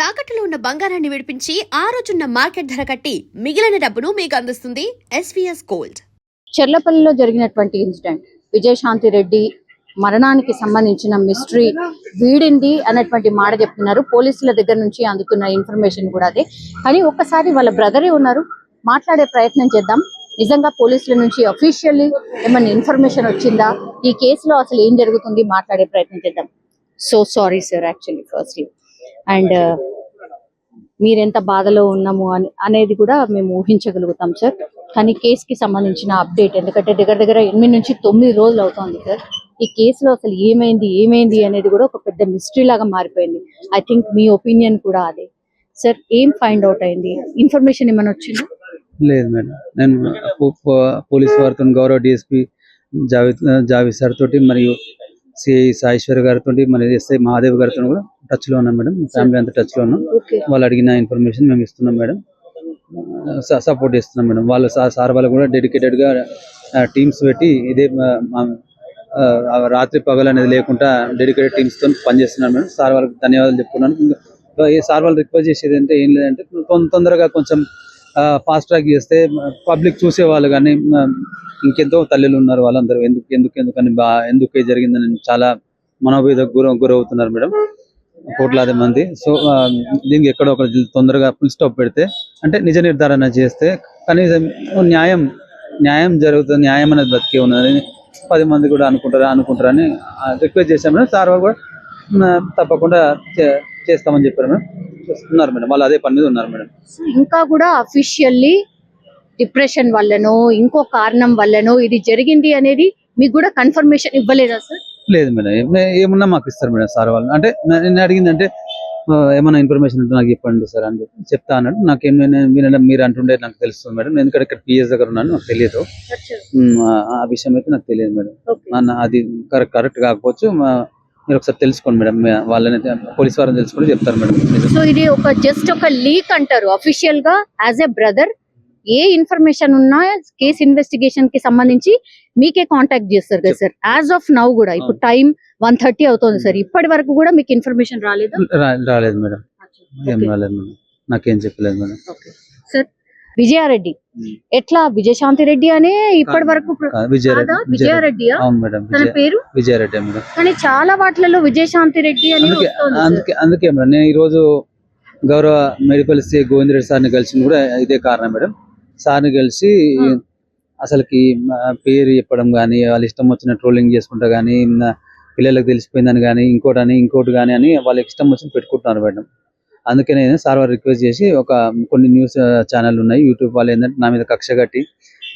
తాకట్టులో ఉన్న బంగారాన్ని విడిపించి ఆ రోజున్న మార్కెట్ ధర కట్టి మిగిలిన డబ్బును మీకు అందిస్తుంది ఎస్వీఎస్ గోల్డ్. చెర్లపల్లిలో జరిగినటువంటి ఇన్సిడెంట్, విజయశాంతి రెడ్డి మరణానికి సంబంధించిన మిస్టరీ వీడింది అన్నటువంటి మాట చెప్తున్నారు. పోలీసుల దగ్గర నుంచి అందుతున్న ఇన్ఫర్మేషన్ కూడా అదే. కానీ ఒక్కసారి వాళ్ళ బ్రదరే ఉన్నారు, మాట్లాడే ప్రయత్నం చేద్దాం. నిజంగా పోలీసుల నుంచి అఫీషియల్లీ ఏమైనా ఇన్ఫర్మేషన్ వచ్చిందా, ఈ కేసులో అసలు ఏం జరుగుతుంది, మాట్లాడే ప్రయత్నం చేద్దాం. So sorry sir, actually firstly and మీరెంత బాధలో ఉన్నాము అనేది కూడా మేము ఊహించగలుగుతాం సార్. కానీ కేసుకి సంబంధించిన అప్డేట్, ఎందుకంటే దగ్గర 8 నుంచి 9 రోజులు అవుతుంది సార్. ఈ కేసులో అసలు ఏమైంది అనేది కూడా ఒక పెద్ద మిస్టరీ లాగా మారిపోయింది. ఐ థింక్ మీ ఒపీనియన్ కూడా అదే సార్. ఏం ఫైండ్ అవుట్ అయింది, ఇన్ఫర్మేషన్ ఏమైనా వచ్చిందా? లేదు మేడం, నేను పోలీస్ వారితో గౌరవ డిఎస్పీ జావేద్ సార్ తోటి మరియు సిఐ సాయేశ్వర్ గారితో మరి ఎస్ఐ మహాదేవ్ గారితో కూడా టచ్ లో ఉన్నాం మేడం. ఫ్యామిలీ అంతా టచ్ లో ఉన్నాం. వాళ్ళు అడిగిన ఇన్ఫర్మేషన్ మేము ఇస్తున్నాం మేడం, సపోర్ట్ చేస్తున్నాం మేడం. వాళ్ళు సార్ వాళ్ళు కూడా డెడికేటెడ్ గా టీమ్స్ పెట్టి ఇదే రాత్రి పగలు అనేది లేకుండా డెడికేటెడ్ టీమ్స్ తో పనిచేస్తున్నాం మేడం. సార్ వాళ్ళకి ధన్యవాదాలు చెప్పుకున్నాను. సార్ వాళ్ళు రిక్వెస్ట్ చేసేది అంటే ఏం లేదంటే తొందరగా కొంచెం ఫాస్ట్ ట్రాక్ చేస్తే పబ్లిక్ చూసేవాళ్ళు, కానీ ఇంకెంతో తల్లులు ఉన్నారు, వాళ్ళందరూ ఎందుకని ఎందుకు జరిగిందని చాలా మనోవేదకు గురవుతున్నారు మేడం, కోట్లాది మంది. సో దీనికి ఎక్కడో ఒక తొందరగా ఫుల్ స్టాప్ పెడితే, అంటే నిజ నిర్ధారణ చేస్తే కనీసం న్యాయం జరుగుతుంది, న్యాయం అనేది బతికే ఉన్నదని 10 మంది కూడా అనుకుంటారని రిక్వెస్ట్ చేశాం మేడం. సార్ వాళ్ళు కూడా తప్పకుండా చేస్తామని చెప్పారు మేడం. ఉన్నారు మేడం, వాళ్ళు అదే పని మీద ఉన్నారు మేడం. ఇంకా కూడా అఫీషియల్లీ డిప్రెషన్ వల్లనో ఇంకో కారణం వల్లనో ఇది జరిగింది అనేది మీకు కూడా కన్ఫర్మేషన్ ఇవ్వలేదా సార్? లేదు మేడం, ఏమన్నా మాకు ఇస్తారు మేడం సార్ వాళ్ళు. అంటే నేను అడిగిందంటే ఏమన్నా ఇన్ఫర్మేషన్ ఉంటే నాకు చెప్పండి సార్ అని చెప్తా అన్నాడు. నాకేమైనా మీరు అంటుండే నాకు తెలుస్తుంది మేడం, ఎందుకంటే ఇక్కడ పిఎస్ దగ్గర ఉన్నాను, నాకు తెలియదు ఆ విషయం అయితే నాకు తెలియదు మేడం. అది కరెక్ట్ కాకపోవచ్చు, మీరు ఒకసారి తెలుసుకోండి మేడం, వాళ్ళని పోలీస్ వారిని తెలుసుకొని చెప్తారు మేడం. సో ఇది జస్ట్ ఒక లీక్ అంటారు. అఫీషియల్ గా as a brother A information ఉన్నా కేసు ఇన్వెస్టిగేషన్ కి సంబంధించి మీకే కాంటాక్ట్ చేస్తారు కదా సార్. యాజ్ ఆఫ్ నౌ కూడా ఇప్పుడు టైం 1:30 అవుతుంది సార్, ఇప్పటి వరకు కూడా మీకు ఇన్ఫర్మేషన్ రాలేదు? రాలేదు మేడం, ఏం రాలేదు మేడం, నాకేం చెప్పలేదు మేడం. సార్ విజయారెడ్డి ఎట్లా, విజయశాంతి రెడ్డి అనే ఇప్పటి వరకు విజయారెడ్డి తన పేరు విజయారెడ్డి మేడం. కానీ చాలా వాటిలలో విజయశాంతి రెడ్డి అని అందుకే మేడం నేను ఈ రోజు గౌరవ మెడికల్ సి గోవిందరెడ్డి సార్ని కలిసి కూడా ఇదే కారణం మేడం. సార్ని కలిసి అసలుకి పేరు చెప్పడం కానీ, వాళ్ళు ఇష్టం వచ్చిన ట్రోలింగ్ చేసుకుంటా కానీ, పిల్లలకు తెలిసిపోయిందని కానీ, ఇంకోటి కానీ అని వాళ్ళకి ఇష్టం వచ్చిన పెట్టుకుంటున్నారు మేడం. అందుకే నేను సార్ వారు రిక్వెస్ట్ చేసి కొన్ని న్యూస్ ఛానల్ ఉన్నాయి, యూట్యూబ్ వాళ్ళు ఏంటంటే నా మీద కక్ష కట్టి,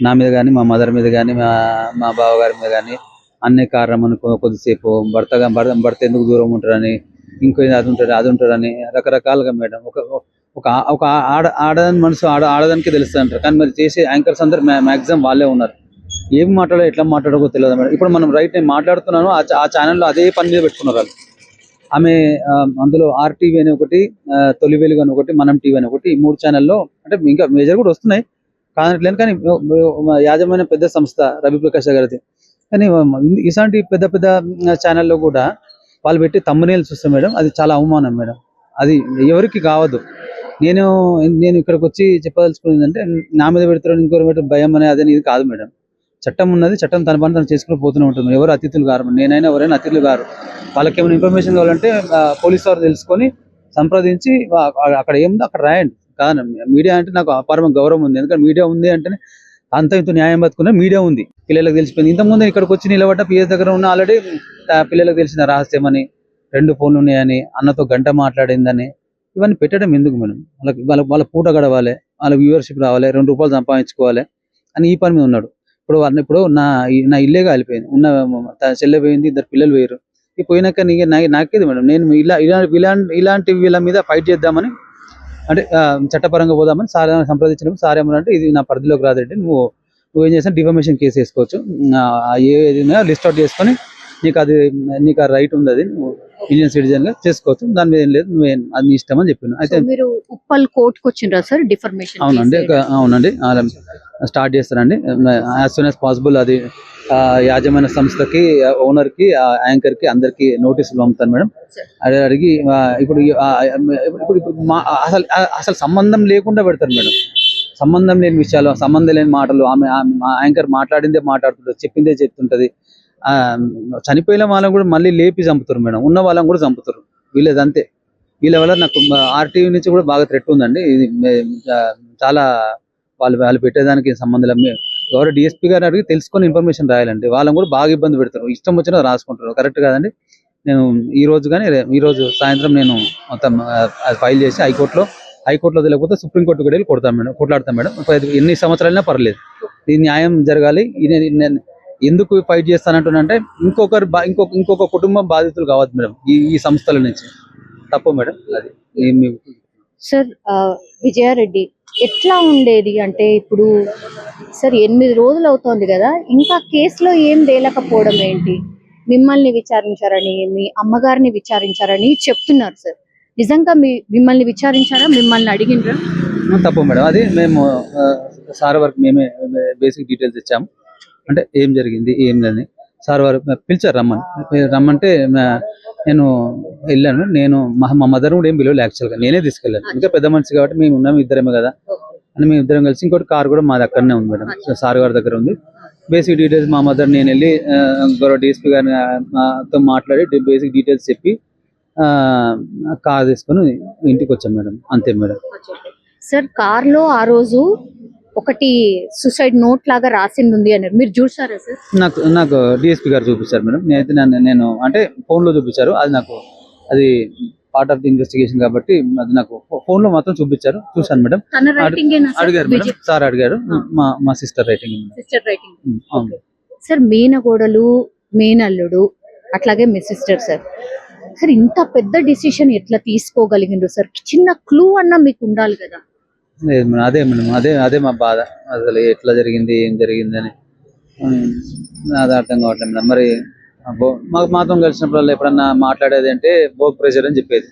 నా మీద కానీ, మా మదర్ మీద కానీ, మా బావగారి మీద కానీ అన్నే కారణం అనుకో, కొద్దిసేపు భర్త ఎందుకు దూరం ఉంటారని, ఇంకో అది ఉంటారని రకరకాలుగా మేడం. ఒక ఆడదాని మనసు ఆడదానికే తెలుస్తుంది అంటారు, కానీ మరి చేసే యాంకర్స్ అందరు మ్యాక్సిమం వాళ్ళే ఉన్నారు. ఏం మాట్లాడో ఎట్లా మాట్లాడకో తెలియదు మేడం. ఇప్పుడు మనం నేను మాట్లాడుతున్నాను, ఆ ఛానల్లో అదే పని మీద పెట్టుకున్నారు వాళ్ళు. ఆమె అందులో RTV అని ఒకటి, తొలి వెలుగు అని ఒకటి, మనం టీవీ అని ఒకటి, ఈ 3 ఛానల్లో అంటే ఇంకా మేజర్ కూడా వస్తున్నాయి కాదట్లేదు. కానీ యాజమాన్య పెద్ద సంస్థ రవి ప్రకాష్ గారిది. కానీ ఇలాంటి పెద్ద ఛానల్లో కూడా వాళ్ళు పెట్టి తమ్మునేలు చూస్తాం మేడం, అది చాలా అవమానం మేడం. అది ఎవరికి కావద్దు. నేను ఇక్కడికి వచ్చి చెప్పదలుచుకున్నది అంటే, నా మీద పెడతారు ఇంకోరు పెడతారు భయం అనే అదే ఇది కాదు మేడం. చట్టం ఉన్నది, చట్టం తన పని తను చేసుకుని పోతూనే ఉంటుంది. ఎవరు అతిథులు కారు, నేనైనా ఎవరైనా అతిథులు కారు. వాళ్ళకి ఏమైనా ఇన్ఫర్మేషన్ కావాలంటే పోలీసు వారు తెలుసుకొని సంప్రదించి అక్కడ ఏముందో అక్కడ రాయండి. కాదు మీడియా అంటే నాకు అపారమ గౌరవం ఉంది, ఎందుకంటే మీడియా ఉంది అంటేనే అంత ఇంత న్యాయం బతుకున్న మీడియా ఉంది. పిల్లలకు తెలిసిపోయింది. ఇంతకుముందు ఇక్కడికి వచ్చి నిలబడ్డ పిఎస్ దగ్గర ఉన్న ఆల్రెడీ పిల్లలకు తెలిసిన రహస్యం అని, 2 ఫోన్లు ఉన్నాయని, అన్నతో గంట మాట్లాడిందని, ఇవన్నీ పెట్టడం ఎందుకు మేడం? వాళ్ళ పూట గడవాలి, వాళ్ళ వ్యూవర్షిప్ రావాలి, 2 రూపాయలు సంపాదించుకోవాలి అని ఈ పని మీద ఉన్నాడు. ఇప్పుడు నా ఇల్లే కాలిపోయింది, ఉన్న చెల్లె పోయింది, 2 పిల్లలు పోయారు. ఈ పోయినాక నాకేది మేడం, నేను ఇలాంటి వీళ్ళ మీద ఫైట్ చేద్దామని, అంటే చట్టపరంగా పోదామని సార్ సంప్రదించినప్పుడు సార్ ఏమన్నా ఇది నా పరిధిలోకి రాదంటే నువ్వేం చేసినా డిఫమేషన్ కేసు వేసుకోవచ్చు, ఏదైనా లిస్ట్ అవుట్ చేసుకొని నీకు ఆ రైట్ ఉంది, అది నువ్వు ఇండియన్ సిటిజన్ గా చేసుకోవచ్చు, దాని మీద ఏం లేదు, అది నీ ఇష్టం అని చెప్పాను. అయితే సో మీరు ఉప్పల్ కోర్టుకు వచ్చిండ్రా సార్ డిఫర్మేషన్? అవునండి, అవునండి, స్టార్ట్ చేస్తానండి యాజ్ సూన్ యాజ్ పాసిబుల్. అది యాజమాన్య సంస్థకి, ఓనర్ కి, యాంకర్ కి అందరికి నోటీసులు పంపుతాను మేడం. అడిగి ఇప్పుడు అసలు అసలు సంబంధం లేకుండా పెడతారు మేడం. సంబంధం లేని విషయాలు, సంబంధం లేని మాటలు, ఆమె యాంకర్ మాట్లాడిందే మాట్లాడుతుంటది, చెప్పిందే చెప్తుంటది. చనిపోయిన వాళ్ళని కూడా మళ్ళీ లేపి చంపుతారు మేడం, ఉన్న వాళ్ళని కూడా చంపుతారు. వీళ్ళది అంతే. వీళ్ళ వల్ల నాకు ఆర్టీవీ నుంచి కూడా బాగా థ్రెట్ ఉందండి. ఇది చాలా వాళ్ళు పెట్టేదానికి సంబంధం లేదు. ఎవరో డిఎస్పీ గారు అడిగి తెలుసుకొని ఇన్ఫర్మేషన్ రాయాలండి. వాళ్ళని కూడా బాగా ఇబ్బంది పెడతారు, ఇష్టం వచ్చినా రాసుకుంటారు. కరెక్ట్ కాదండి. నేను ఈ రోజు కానీ ఈ రోజు సాయంత్రం నేను మొత్తం ఫైల్ చేసి హైకోర్టులో తెలియకపోతే సుప్రీంకోర్టు కూడా వెళ్ళి కొట్లాడతాం మేడం. ఎన్ని సంవత్సరాలైనా పర్లేదు, ఈ న్యాయం జరగాలి. నేను ఎందుకు ఫైట్ చేస్తానంటున్నానంటే ఇంకొక కుటుంబం బాధితులు కావద్దు మేడం ఈ సంస్థల నుంచి. తప్పు మేడం అది. సార్ విజయారెడ్డి ఎట్లా ఉండేది అంటే ఇప్పుడు సార్ 8 రోజులు అవుతోంది కదా, ఇంకా కేసులో ఏం తేలకపోవడం ఏంటి? మిమ్మల్ని విచారించారని, మీ అమ్మగారిని విచారించారని చెప్తున్నారు సార్. నిజంగా మిమ్మల్ని విచారించారా? మిమ్మల్ని అడిగిండ్రా? తప్పు మేడం, అది మేము సార్ వరకు మేమే బేసిక్ డీటెయిల్స్ ఇచ్చాము. అంటే ఏం జరిగింది ఏందని సార్ వారు పిలిచారు, రమ్మంటే నేను వెళ్ళాను. నేను మా మదర్ కూడా ఏం పిలవలేదు, యాక్చువల్గా నేనే తీసుకెళ్ళాను. ఇంకా పెద్ద మనిషి కాబట్టి మేము ఉన్నాము, ఇద్దరేమే కదా అని మేము ఇద్దరం కలిసి. ఇంకోటి కార్ కూడా మాది అక్కడనే ఉంది మేడం, సార్ గారి దగ్గర ఉంది. బేసిక్ డీటెయిల్స్ మా మదర్ నేను వెళ్ళి గౌరవ డిఎస్పీ గారితో మాట్లాడి బేసిక్ డీటెయిల్స్ చెప్పి కార్ తీసుకొని ఇంటికి వచ్చాం మేడం. అంతే మేడం. సార్ కార్లో ఆ రోజు ఒకటి సూసైడ్ నోట్ లాగా రాసింది ఉంది అన్నారు, మీరు చూసారా సార్? నాకు డిఎస్పీ గారు చూపించారు మేడం. నేను అంటే ఫోన్ లో చూపించారు. అది పార్ట్ ఆఫ్ ది ఇన్వెస్టిగేషన్ కాబట్టి అది నాకు ఫోన్ లో మాత్రం చూపించారు, చూసాను మేడం. అడిగారు మేడం, సార్ అడిగారు. మా సిస్టర్ రైటింగ్. సార్ మేనగోడలు, మేనల్లుడు, అట్లాగే మీ సిస్టర్ సార్. సార్ ఇంత పెద్ద డిసిషన్ ఎట్లా తీసుకోగలిగిండ్రు సార్? చిన్న క్లూ అన్నా మీకు ఉండాలి కదా. లేదు మేడం, అదే మేడం, అదే మా బాధ. అసలు ఎట్లా జరిగింది, ఏం జరిగింది అని అది అర్థం కావట్లేదు మేడం. మరి మాతో కలిసినప్పుడు ఎప్పుడన్నా మాట్లాడేది అంటే వర్క్ ప్రెషర్ అని చెప్పేది.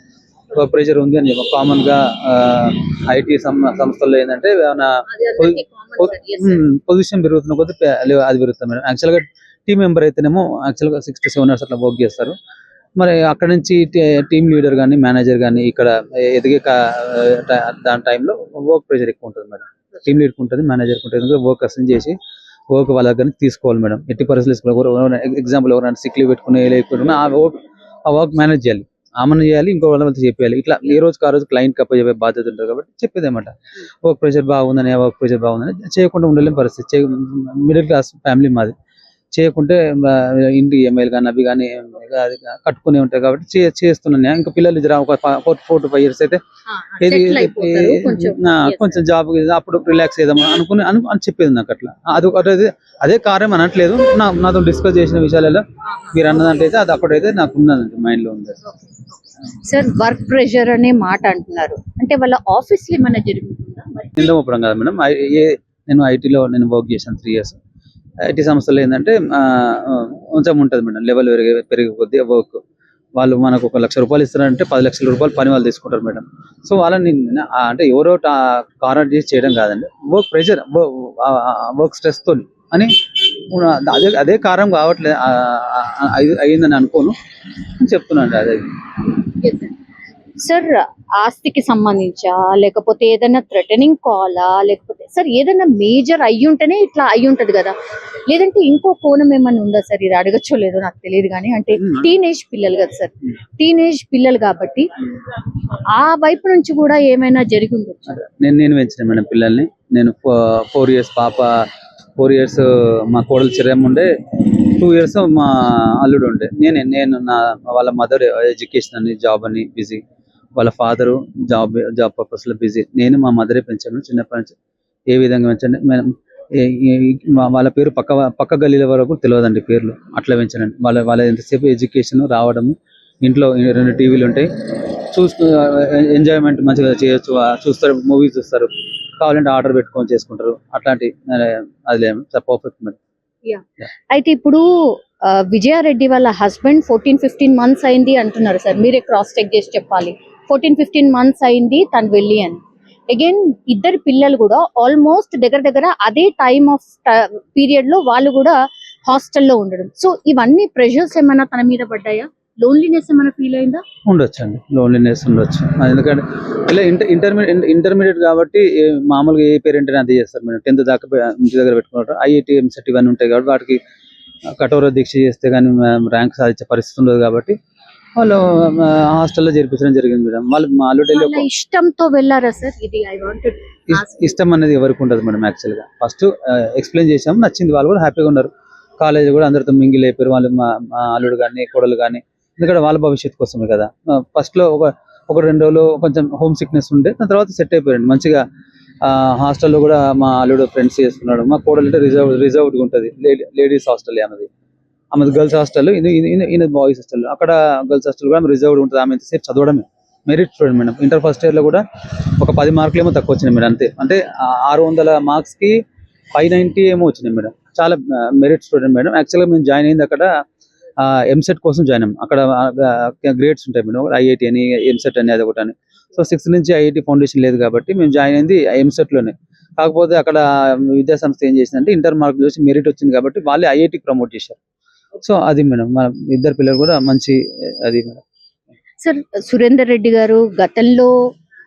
వర్క్ ప్రెషర్ ఉంది అని చెప్పి కామన్ గా ఐటీ సంస్థల్లో ఏంటంటే పొజిషన్ పెరుగుతున్న కొద్ది అది పెరుగుతుంది మేడం. యాక్చువల్గా టీం మెంబర్ అయితేనేమో యాక్చువల్గా 6 to 7 hours అట్లా వర్క్ చేస్తారు. మరి అక్కడ నుంచి టీమ్ లీడర్ కానీ, మేనేజర్ కానీ ఇక్కడ ఎదిగే దాని టైంలో వర్క్ ప్రెషర్ ఎక్కువ ఉంటుంది మేడం. టీమ్ లీడర్కి ఉంటుంది, మేనేజర్కి ఉంటుంది. ఎందుకంటే వర్క్ అసైన్ చేసి వర్క్ వాళ్ళ దగ్గర తీసుకోవాలి మేడం. ఎట్టి పరిస్థితులు ఎగ్జాంపుల్ ఎవరైనా సిక్ లీవ్ పెట్టుకుని లేకపోయినా ఆ వర్క్ మేనేజ్ చేయాలి, ఆమెను చేయాలి, ఇంకో వాళ్ళతో చెప్పాలి. ఇట్లా ఏ రోజుకి ఆ రోజు క్లయింట్ కప్ప చెప్పే బాధ్యత ఉంటుంది కాబట్టి చెప్పేదేమాట. వర్క్ ప్రెషర్ బాగుందని చేయకుండా ఉండలేని పరిస్థితి. మిడిల్ క్లాస్ ఫ్యామిలీ మాది. చేయకుంటే ఇంటి ఈఎంఐలు కానీ అవి కానీ కట్టుకునే ఉంటాయి కాబట్టి చేస్తున్నాను. ఇంకా పిల్లలు ఒక 4 to 5 years అయితే కొంచెం జాబ్ అప్పుడు రిలాక్స్ చేద్దాం అని చెప్పేది నాకు. అట్లా అదే కారణం అనట్లేదు, నాతో డిస్కస్ చేసిన విషయాలలో మీరు అన్నదంటే అయితే అది అప్పుడైతే నాకు ఉన్నదండి, మైండ్ లో ఉంది. సార్ వర్క్ ప్రెషర్ అనే మాట అంటున్నారు, అంటే వాళ్ళ ఆఫీస్ లో ఏమైనా జరుగుతుందా? నిందమోపడం కాదు మేడం. నేను ఐటీలో వర్క్ చేశాను 3 years. ఐటీ సంస్థలు ఏంటంటే కొంచెం ఉంటుంది మేడం, లెవెల్ పెరిగే కొద్దీ వర్క్. వాళ్ళు మనకు 1 లక్ష రూపాయలు ఇస్తారంటే 10 లక్షల రూపాయలు పని వాళ్ళు తీసుకుంటారు మేడం. సో వాళ్ళని అంటే ఎవరో కారణం చేసి చేయడం కాదండి, వర్క్ ప్రెషర్, వర్క్ స్ట్రెస్ తో అని అదే కారణం కావట్లేదు అయ్యిందని అనుకోను, చెప్తున్నాను. అదే సార్ ఆస్తికి సంబంధించా, లేకపోతే ఏదైనా థ్రెటనింగ్ కాలా, లేకపోతే సార్ ఏదైనా మేజర్ అయ్యుంటేనే ఇట్లా అయ్యుంటది కదా, లేదంటే ఇంకో కోణం ఏమైనా ఉందా సార్? ఇది అడగచ్చో లేదో నాకు తెలియదు కానీ, అంటే టీనేజ్ పిల్లలు కదా సార్, టీనేజ్ పిల్లలు కాబట్టి ఆ వైపు నుంచి కూడా ఏమైనా జరిగి ఉండొచ్చు. నేను పెంచిన మేడం పిల్లల్ని. నేను 4 years పాప, 4 years మా కోడలు చిరం ఉండే, 2 years మా అల్లుడు ఉండే. నేను వాళ్ళ మదర్ ఎడ్యుకేషన్ అని, జాబ్ అని బిజీ, వాళ్ళ ఫాదరు జాబ్ పర్పస్ లో బిజీ. నేను మా మదరే పెంచాను చిన్నప్పటి నుంచి. ఏ విధంగా పెంచండి మేడం, వాళ్ళ పేరు పక్క గల్లీల వరకు తెలియదండి పేర్లు, అట్లా పెంచానండి. వాళ్ళ ఎంతసేపు ఎడ్యుకేషన్, రావడము, ఇంట్లో 2 టీవీలు ఉంటాయి, చూస్తూ ఎంజాయ్మెంట్ మంచిగా చేయొచ్చు. చూస్తారు, మూవీస్ చూస్తారు, కావాలంటే ఆర్డర్ పెట్టుకొని చేసుకుంటారు. అట్లాంటి అది పర్ఫెక్ట్ మేడం. అయితే ఇప్పుడు విజయారెడ్డి వాళ్ళ హస్బెండ్ 14-15 మంత్స్ అయింది అంటున్నారు సార్. మీరే క్రాస్ చెక్ చేసి చెప్పాలి. 14-15 మంత్స్ అయింది తను వెళ్ళి అని. అగైన్ ఇద్దరు పిల్లలు కూడా ఆల్మోస్ట్ దగ్గర అదే టైమ్ ఆఫ్ పీరియడ్ లో వాళ్ళు కూడా హాస్టల్లో ఉండడం. సో ఇవన్నీ ప్రెషర్స్ ఏమైనా తన మీద పడ్డాయా? లోన్లీనెస్ ఏమైనా ఫీల్ అయిందా? ఉండొచ్చు అండి, లోన్లీనెస్ ఉండొచ్చు. ఎందుకంటే ఇలా ఇంటర్మీడియట్ కాబట్టి మామూలుగా ఏ పేరెంట్ అయినా అది చేస్తారు మేడం. 10th దాకా ఇంటి దగ్గర పెట్టుకుంటారు. ఐఐటి ఎంసెట్ ఇవన్నీ ఉంటాయి కాబట్టి వాటికి కఠోర దీక్ష చేస్తే కానీ ర్యాంక్ సాధించే పరిస్థితి ఉండదు కాబట్టి వాళ్ళు హాస్టల్లో చేర్పించడం జరిగింది మేడం. వాళ్ళు మా ఆల్రెడీ వాళ్ళ ఇష్టంతో వెళ్ళారా సార్? ఇది ఐ వాంటెడ్ ఇష్టం అనేది ఎవరికి ఉండదు మేడం. యాక్చువల్గా ఫస్ట్ ఎక్స్ప్లెయిన్ చేసాము, నచ్చింది, వాళ్ళు కూడా హ్యాపీగా ఉన్నారు. కాలేజ్ కూడా అందరితో మింగిల్ అయిపోయారు వాళ్ళు, మా అల్లుడు కానీ కోడలు కానీ. ఎందుకంటే వాళ్ళ భవిష్యత్తు కోసమే కదా. ఫస్ట్ లో ఒక 2 రోజులు కొంచెం హోమ్ సిక్నెస్ ఉండే, దాని తర్వాత సెట్ అయిపోయాడు మంచిగా. హాస్టల్లో కూడా మా అల్లుడు ఫ్రెండ్స్ చేసుకున్నాడు. మా కోడలు అంటే రిజర్వ్డ్గా ఉంటుంది, లేడీస్ హాస్టల్ అన్నది. ఆమెది గర్ల్స్ హాస్టల్, ఈయన బాయ్స్ హాస్టల్. అక్కడ గర్ల్స్ హాస్టల్ కూడా రిజర్వ్డ్ ఉంటుంది. ఆమె ఎంతసేపు చదవడమే, merit student madam. Inter first year లో కూడా ఒక 10 మార్కులు ఏమో తక్కువ వచ్చినాయి మేడం, అంతే. అంటే 600 మార్క్స్ కి 590 ఏమో వచ్చినాయి మేడం. చాలా మెరిట్ స్టూడెంట్ మేడం. యాక్చువల్గా మేము జాయిన్ అయింది అక్కడ ఎంసెట్ కోసం జాయిన్ అయ్యాం. అక్కడ గ్రేడ్స్ ఉంటాయి మేడం, ఐఐటి అని ఎంసెట్ అని అది ఒకటి అని. సో 6th నుంచి ఐఐటి ఫౌండేషన్ లేదు కాబట్టి మేము జాయిన్ అయింది ఎంసెట్ లోనే. కాకపోతే అక్కడ విద్యా సంస్థ ఏం చేసిందంటే ఇంటర్ మార్కులు చూసి మెరిట్ వచ్చింది కాబట్టి వాళ్ళే ఐఐటికి ప్రమోట్ చేశారు. సో అది మేడం, మన ఇద్దరు పిల్లలు కూడా మంచి అది మేడం. సార్ సురేందర్ రెడ్డి గారు గతంలో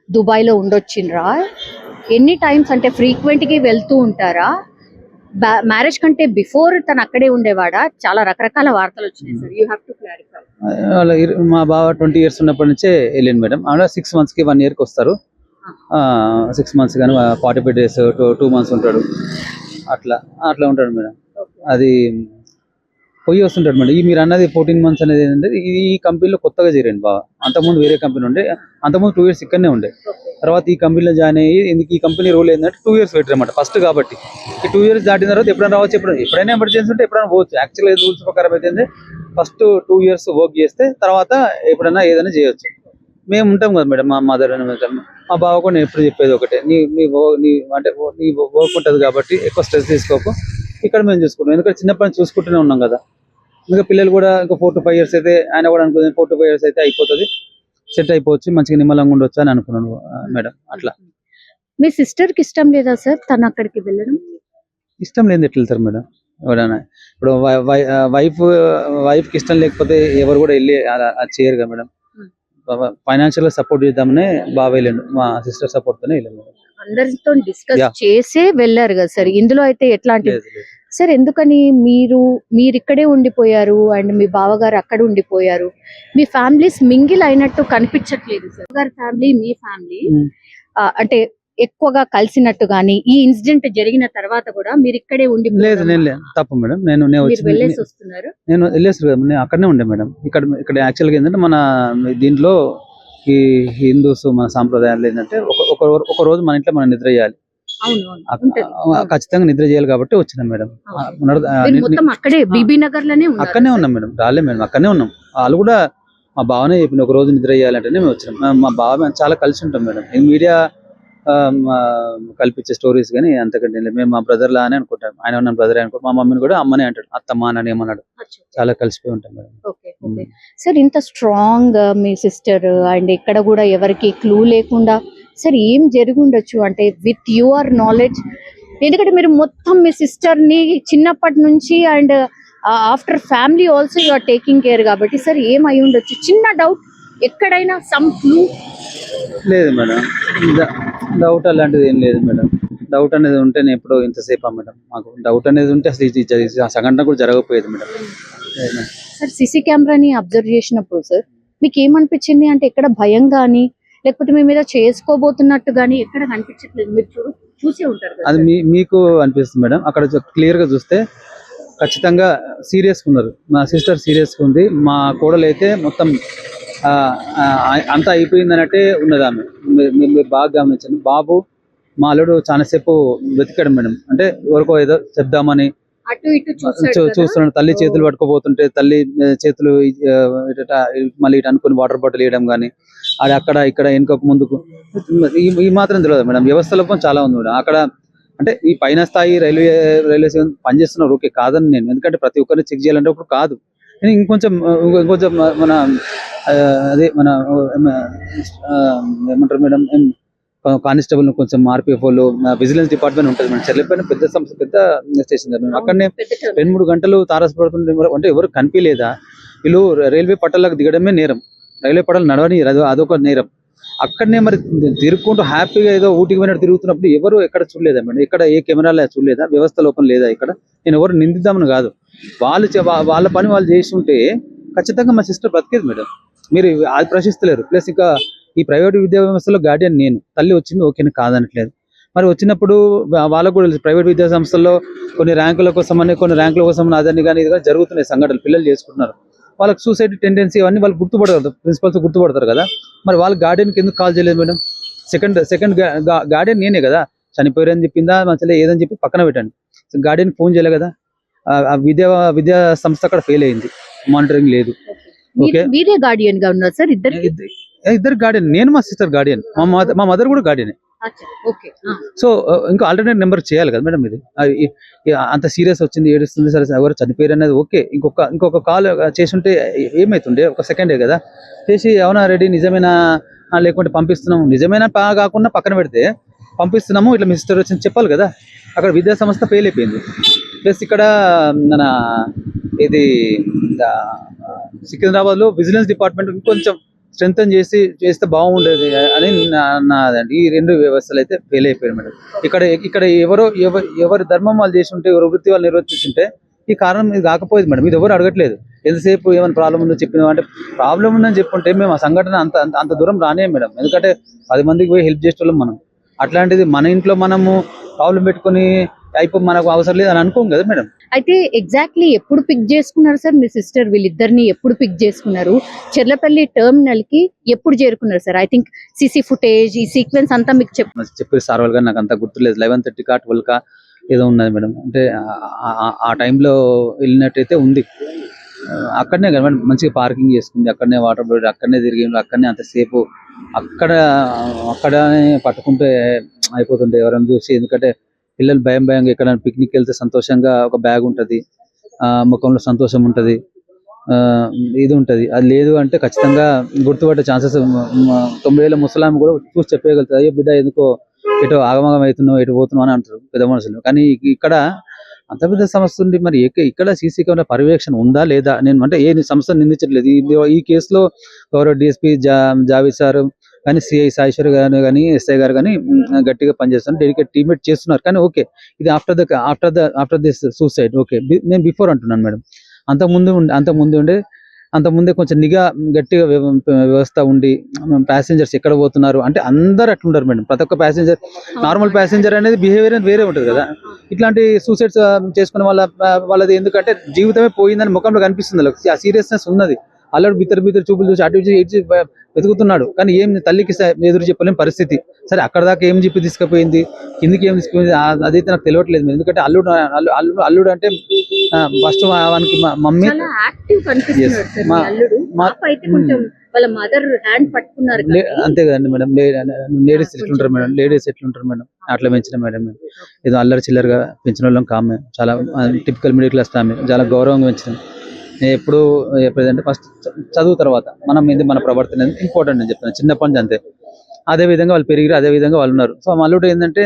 దుబాయ్ లో ఉండొచ్చిండ్రా? ఎన్ని టైమ్స్ అంటే ఫ్రీక్వెంట్ గా వెళ్తూ ఉంటారా? మ్యారేజ్ కంటే బిఫోర్ తను అక్కడే ఉండేవాడా? చాలా రకరకాల వార్తలు వచ్చినాయి sir. You have to clarify. మా బావ 20 years ఉన్నప్పటి నుంచే వెళ్ళింది మేడం. ఆవిడ 6 months కి 1 year కి వస్తారు. 6 months కానీ 45 days 2 months ఉంటాడు. అట్లా ఉంటాడు మేడం. అది పోయి వస్తుంటాడు మేడం. మీరు అన్నది 14 months అనేది ఏంటంటే ఈ కంపెనీలో కొత్తగా చేరండి బావ. అంతకుముందు వేరే కంపెనీ ఉండే, అంతకుముందు 2 years ఇక్కడనే ఉండే. తర్వాత ఈ కంపెనీలో జాయిన్ అయ్యి ఈ కంపెనీ రూల్ ఏంటంటే 2 years పెట్టారన్నమాట ఫస్ట్. కాబట్టి ఈ 2 years దాటిన తర్వాత ఎప్పుడైనా రావచ్చు, ఎప్పుడైనా ఎమర్జెన్సీ ఉంటే ఎప్పుడైనా పోవచ్చు. యాక్చువల్గా రూల్స్ ప్రకారం అయితే ఫస్ట్ 2 years వర్క్ చేస్తే తర్వాత ఎప్పుడైనా ఏదైనా చేయొచ్చు. మేము ఉంటాం కదా మేడం, మా మదర్ అని మా బావ కూడా నేను ఎప్పుడు చెప్పేది ఒకటే, నీ వర్క్ ఉంటుంది కాబట్టి ఎక్కువ స్ట్రెస్ తీసుకోకు, ఇక్కడ మేము చూసుకుంటాం. ఎందుకంటే చిన్నప్పటి నుంచి చూసుకుంటూనే ఉన్నాం కదా. ఇంకా పిల్లలు కూడా ఇంకా 4 to 5 years అయితే ఆయన కూడా అనుకుంది 4 to 5 years అయితే అయిపోతుంది, సెట్ అయిపోవచ్చు, మంచిగా నిమ్మలంగా ఉండొచ్చు అని అనుకున్నాను మేడం. అట్లా మీ సిస్టర్ కి ఇష్టం లేదా సార్ తను అక్కడికి వెళ్ళడం? ఇష్టం లేదు ఎట్లా వెళ్తారు మేడం ఎవరైనా? ఇప్పుడు వైఫ్ కి ఇష్టం లేకపోతే ఎవరు కూడా వెళ్ళి చేయరు కదా మేడం. ఫైనాన్షియల్ గా సపోర్ట్ చేద్దామనే బాగా వెళ్ళండు, మా సిస్టర్ సపోర్ట్ తోనే వెళ్ళాను మేడం. అందరితో డిస్కస్ చేసే వెళ్ళారు కదా సార్. ఇందులో అయితే ఎట్లాంటి సార్ ఎందుకని మీరు ఇక్కడే ఉండిపోయారు అండ్ మీ బావగారు అక్కడ ఉండిపోయారు? మీ ఫ్యామిలీస్ మింగిల్ అయినట్టు కనిపించట్లేదు సార్. గారి ఫ్యామిలీ మీ ఫ్యామిలీ అంటే ఎక్కువగా కలిసినట్టు గానీ ఈ ఇన్సిడెంట్ జరిగిన తర్వాత కూడా మీరు ఇక్కడే ఉండి లేదు. నేను తప్పు మేడం, నేను వెళ్ళేసి వస్తున్నారు. నేను వెళ్ళేసి కదా, నేను అక్కడనే ఉండే మేడం. ఇక్కడ యాక్చువల్గా ఏంటంటే మన దీంట్లో ఈ హిందూస్ మన సాంప్రదాయాలు ఏంటంటే ఒక రోజు మన ఇంట్లో మనం నిద్ర చేయాలి, ఖచ్చితంగా నిద్ర చేయాలి కాబట్టి వచ్చినాం మేడం. అక్కడే బీబీ నగర్ లోనే అక్కడనే ఉన్నాం మేడం, రాలే మేడం, అక్కడనే ఉన్నాం. వాళ్ళు కూడా మా బావనే చెప్పిన ఒక రోజు నిద్ర చేయాలంటే మేము వచ్చినాం. మా బావ మేము చాలా కలిసి ఉంటాం మేడం. మీడియా కల్పించే స్టోరీస్ కానీ అంతకంటే మేము మా బ్రదర్ లానే అనుకుంటాం. ఆయన ఉన్న బ్రదర్ అనుకో, మా మమ్మీని కూడా అమ్మనే అంటాడు, అత్తమ్మ అని ఏమన్నాడు. చాలా కలిసిపోయి ఉంటాం మేడం. సార్ ఇంత స్ట్రాంగ్ మీ సిస్టర్ అండ్ ఇక్కడ కూడా ఎవరికి క్లూ లేకుండా సార్ ఏం జరిగి ఉండొచ్చు అంటే విత్ యువర్ నాలెడ్జ్? ఎందుకంటే మీరు మొత్తం మీ సిస్టర్ ని చిన్నప్పటి నుంచి and after family also you are taking care కాబట్టి సార్ ఏం అయి ఉండొచ్చు? చిన్న డౌట్ ఎక్కడైనా సమ్ క్లూ? లేదు మేడం, డౌట్ అలాంటిది ఏం లేదు మేడం. డౌట్ అనేది ఉంటే నేను ఎప్పుడో ఇంతసేపా మేడం, మాకు డౌట్ అనేది ఉంటే అసలు ఆ సంఘటన కూడా జరగకపోయేది మేడం. సార్ సీసీ కెమెరాని అబ్జర్వ్ చేసినప్పుడు సార్ మీకు ఏమనిపించింది? అంటే ఎక్కడ భయం కానీ లేకపోతే మీ మీద చేసుకోబోతున్నట్టు కానీ ఎక్కడ కనిపించట్లేదు? మీరు చూసే ఉంటారు అది మీకు అనిపిస్తుంది మేడం. అక్కడ క్లియర్ గా చూస్తే ఖచ్చితంగా సీరియస్ ఉన్నారు. మా సిస్టర్ సీరియస్ ఉంది, మా కోడలు అయితే మొత్తం అంతా అయిపోయింది అన్నట్టే ఉన్నది ఆమె. మీరు బాగా గమనించండి. బాబు మా అల్లుడు చాలాసేపు వెతికాడు మేడం, అంటే ఎవరికో ఏదో చెప్దామని చూస్తున్నాడు. తల్లి చేతులు పట్టుకోబోతుంటే తల్లి చేతులు మళ్ళీ ఇటు అనుకుని వాటర్ బాటిల్ వేయడం కానీ, అది అక్కడ ఇక్కడ వెనుక ముందుకు ఈ మాత్రం తెలియదు మేడం. వ్యవస్థ లోపం చాలా ఉంది మేడం. అక్కడ అంటే ఈ పైన స్థాయి రైల్వే పనిచేస్తున్నారు ఓకే కాదని నేను, ఎందుకంటే ప్రతి ఒక్కరిని చెక్ చేయాలంటే ఇప్పుడు కాదు. నేను ఇంకొంచెం మన అదే మన ఏమంటారు మేడం, కానిస్టేబుల్ కొంచెం ఆర్పిఎఫ్ వాళ్ళు విజిలెన్స్ డిపార్ట్మెంట్ ఉంటుంది మేడం. చెర్లపైన పెద్ద సంస్థ, పెద్ద స్టేషన్ కదా మేడం. అక్కడనే 2-3 గంటలు తారసపడుతుంటే అంటే ఎవరు కనిపించలేదా? వీళ్ళు రైల్వే పట్టాలకు దిగడమే నేరం, రైల్వే పట్టాలు నడవని అదొక నేరం. అక్కడనే మరి తిరుగుకుంటూ హ్యాపీగా ఏదో ఊటికి పోయినట్టు తిరుగుతున్నప్పుడు ఎవరు ఎక్కడ చూడలేదా మేడం? ఇక్కడ ఏ కెమెరాలు చూడలేదా? వ్యవస్థ లోపం లేదా ఇక్కడ? నేను ఎవరు నిందిద్దామని కాదు, వాళ్ళ పని వాళ్ళు చేసి ఉంటే ఖచ్చితంగా మా సిస్టర్ బతికేది మేడం. మీరు అది ప్రశ్నిస్తలేరు. ప్లస్ ఇంకా ఈ ప్రైవేట్ విద్యా వ్యవస్థలో గార్డియన్ నేను, తల్లి వచ్చింది ఓకే కాదనట్లేదు. మరి వచ్చినప్పుడు వాళ్ళకు కూడా తెలుసు ప్రైవేట్ విద్యా సంస్థల్లో కొన్ని ర్యాంకుల కోసం అదని కానీ ఇది కానీ జరుగుతున్నాయి సంఘటనలు, పిల్లలు చేసుకుంటున్నారు. వాళ్ళకి సూసైడ్ టెండెన్సీ అవన్నీ వాళ్ళు గుర్తుపడతారు, ప్రిన్సిపల్స్ గుర్తుపడతారు కదా. మరి వాళ్ళ గార్డియన్కి ఎందుకు కాల్ చేయలేదు మేడం? సెకండ్ గార్డియన్ నేనే కదా. చనిపోయారని చెప్పిందా మంచిగా ఏదని చెప్పి పక్కన పెట్టండి, గార్డియన్ ఫోన్ చేయలే కదా. ఆ విద్యా సంస్థ అక్కడ ఫెయిల్ అయింది, మానిటరింగ్ లేదు. ఓకే, మీరే గార్డియన్ గా ఉన్నారు సార్? ఇద్దరు గార్డియన్, నేను మా సిస్టర్ గార్డియన్, మా మదర్ కూడా గార్డియన్. సో ఇంకా ఆల్టర్నేట్ నెంబర్ చేయాలి కదా మేడం. ఇది అంత సీరియస్ వచ్చింది, ఏడుస్తుంది, సరే ఎవరు చనిపోయారు అనేది ఓకే. ఇంకొక కాల్ చేసుంటే ఏమైతుండే? ఒక సెకండే కదా చేసి, అవునా రెడీ నిజమేనా లేకుంటే పంపిస్తున్నాము, నిజమేనా కాకుండా పక్కన పెడితే పంపిస్తున్నాము ఇట్లా మీ సిస్టర్ వచ్చింది చెప్పాలి కదా. అక్కడ విద్యా సంస్థ ఫెయిల్ అయిపోయింది. ప్లస్ ఇక్కడ మన ఇది సికింద్రాబాద్ లో విజిలెన్స్ డిపార్ట్మెంట్ ఇంకొంచెం స్ట్రెంథన్ చేస్తే బాగుండేది అని నాదండి. ఈ 2 వ్యవస్థలు అయితే ఫెయిల్ అయిపోయాయి మేడం. ఇక్కడ ఎవరి ధర్మం వాళ్ళు చేసి ఉంటే, ఎవరి వృత్తి వాళ్ళు నిర్వర్తించుంటే ఈ కారణం ఇది కాకపోయేది మేడం. ఇది ఎవరు అడగట్లేదు. ఎంతసేపు ఏమైనా ప్రాబ్లం ఉందో చెప్పినా అంటే, ప్రాబ్లం ఉందని చెప్పుంటే మేము ఆ సంఘటన అంత దూరం రానే మేడం. ఎందుకంటే 10 మందికి పోయి హెల్ప్ చేసేవాళ్ళం మనం. అట్లాంటిది మన ఇంట్లో మనము ప్రాబ్లం పెట్టుకుని మనకు అవసరం లేదు అని అనుకోం కదా మేడం. అయితే ఎగ్జాక్ట్లీ ఎప్పుడు పిక్ చేసుకున్నారు సార్ మీ సిస్టర్? వీళ్ళిద్దరిని ఎప్పుడు పిక్ చేసుకున్నారు? చెర్లపల్లి టెర్మినల్ కి ఎప్పుడు చేరుకున్నారు sir? I think CC footage ఈ సీక్వెన్స్ అంతా మీకు చెప్పి సార్ వాళ్ళు కానీ నాకు అంత గుర్తులేదు. 11:30 12 ఏదో ఉన్నది మేడం. అంటే ఆ టైంలో వెళ్ళినట్టయితే ఉంది. అక్కడనే కదా మేడం మంచిగా పార్కింగ్ చేసుకుంది, అక్కడనే వాటర్ బాటిల్ అక్కడనే తిరిగి, అక్కడనే అంతసేపు అక్కడనే పట్టుకుంటే అయిపోతుండే ఎవరైనా చూసి. ఎందుకంటే పిల్లలు భయంగా ఎక్కడ పిక్నిక్ వెళ్తే సంతోషంగా ఒక బ్యాగ్ ఉంటుంది, ముఖంలో సంతోషం ఉంటుంది, ఇది ఉంటుంది. అది లేదు అంటే ఖచ్చితంగా గుర్తుపట్టే ఛాన్సెస్ 90 ఏళ్ళ ముసలాం కూడా చూసి చెప్పగలుగుతుంది, అయ్యో బిడ్డ ఎందుకో ఎటో ఆగమగం అవుతున్నావు, ఎటు పోతున్నావు అని అంటారు పెద్ద మనుషులు. కానీ ఇక్కడ అంత పెద్ద సమస్య ఉంది. మరి ఇక్కడ సీసీ కెమెరా పర్యవేక్షణ ఉందా లేదా? నేను అంటే ఏ సంస్థ నిందించట్లేదు. ఈ కేసులో గౌరవ డిఎస్పీ జావేద్ సార్ కానీ, సిఐ సాయేశ్వర్ గారు కానీ, ఎస్ఐ గారు కానీ గట్టిగా పనిచేస్తున్నారు, డెడికేట్ టీమేట్ చేస్తున్నారు. కానీ ఓకే, ఇది ఆఫ్టర్ దిస్ సూసైడ్ ఓకే. నేను బిఫోర్ అంటున్నాను మేడం. అంతకుముందే కొంచెం నిఘా గట్టిగా వ్యవస్థ ఉండి, ప్యాసింజర్స్ ఎక్కడ పోతున్నారు అంటే అందరు అట్లుంటారు మేడం. ప్రతి ఒక్క ప్యాసింజర్, నార్మల్ ప్యాసింజర్ అనేది బిహేవియర్ అనేది వేరే ఉంటుంది కదా. ఇట్లాంటి సూసైడ్స్ చేసుకునే వాళ్ళది ఎందుకంటే జీవితమే పోయిందని ముఖంలో కనిపిస్తుంది వాళ్ళకి, ఆ సీరియస్నెస్ ఉన్నది. అల్లుడు బిత్తర చూపులు చూసి అటు ఇటు వెతుకుతున్నాడు, కానీ ఏం తల్లికి ఎదురు చెప్పలేని పరిస్థితి. సరే అక్కడ దాకా ఏం చెప్పి తీసుకుపోయింది, కిందికి ఏం తీసుకుపోయింది అదైతే నాకు తెలియట్లేదు. ఎందుకంటే అల్లుడు అంటే ఫస్ట్ వానికి మమ్మీ అంతే కదండి మేడం. లేడీస్ ఎట్లుంటారు మేడం, అట్లా పెంచిన మేడం. ఏదో అల్లరి చిల్లరగా పెంచిన వాళ్ళం కామె, చాలా టిపికల్ మిడిల్ క్లాస్ ఫ్యామిలీ, చాలా గౌరవంగా పెంచినాం. ఎప్పుడంటే ఫస్ట్ చదువు తర్వాత మన ప్రవర్తన ఇంపార్టెంట్ అని చెప్తాను చిన్నప్పటి నుంచి. అంతే అదే విధంగా వాళ్ళు పెరిగారు, అదే విధంగా వాళ్ళు ఉన్నారు. సో అల్లుడు ఏంటంటే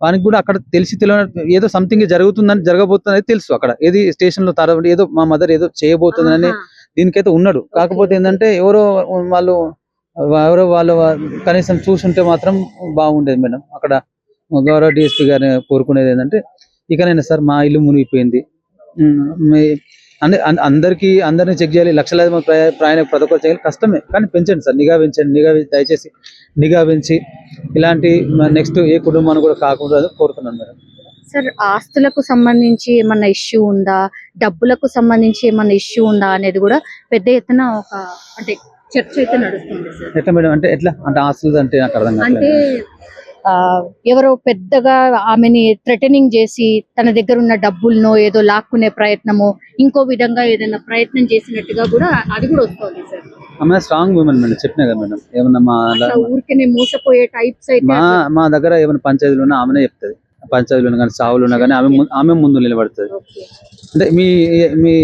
వానికి కూడా అక్కడ తెలియని ఏదో సంథింగ్ జరగబోతుందని తెలుసు. అక్కడ ఏది స్టేషన్ లో ఏదో మా మదర్ ఏదో చేయబోతుందని దీనికైతే ఉన్నాడు. కాకపోతే ఏంటంటే ఎవరో వాళ్ళు కనీసం చూసుంటే మాత్రం బాగుండేది మేడం. అక్కడ గౌరవ డిఎస్పీ గారిని కోరుకునేది ఏంటంటే, ఇకనైనా సార్ మా ఇల్లు మునిగిపోయింది, అందరినీ చెక్ చేయాలి, లక్షలాది ప్రయాణికులు ప్రతి ఒక్కరు చేయాలి, కష్టమే. కానీ పెంచండి సార్, దయచేసి నిఘా పెంచి ఇలాంటి నెక్స్ట్ ఏ కుటుంబాన్ని కూడా కాకుండా కోరుతున్నాను మేడం. సార్ ఆస్తులకు సంబంధించి ఏమన్నా ఇష్యూ ఉందా, డబ్బులకు సంబంధించి ఏమన్నా ఇష్యూ ఉందా అనేది కూడా పెద్ద ఎత్తున ఒక అంటే చర్చ అయితే నడుస్తుంది సార్. ఎట్లా మేడం? అంటే ఎట్లా అంటే ఆస్తులు అంటే నాకు అర్థం కాదు. అంటే ఎవరో పెద్దగా ఆమెని థ్రెటనింగ్ చేసి తన దగ్గర ఉన్న డబ్బులను ఏదో లాక్కునే ప్రయత్నము, ఇంకో విధంగా ఏదైనా ప్రయత్నం చేసినట్టుగా కూడా అది కూడా వస్తుంది సార్. ఆమె స్ట్రాంగ్ ఉమెన్ మేడం, చెప్పినా కదా మేడం. ఏమన్నా ఊరికే మోసపోయే టైప్స్ అయితే మా దగ్గర ఏమైనా పంచాయతీలు ఉన్నా ఆమెనే చెప్తుంది. పంచాయతీలు ఉన్నా కానీ సావులు ఉన్నా కానీ ఆమె ముందు నిలబడుతుంది. అంటే మీ మీ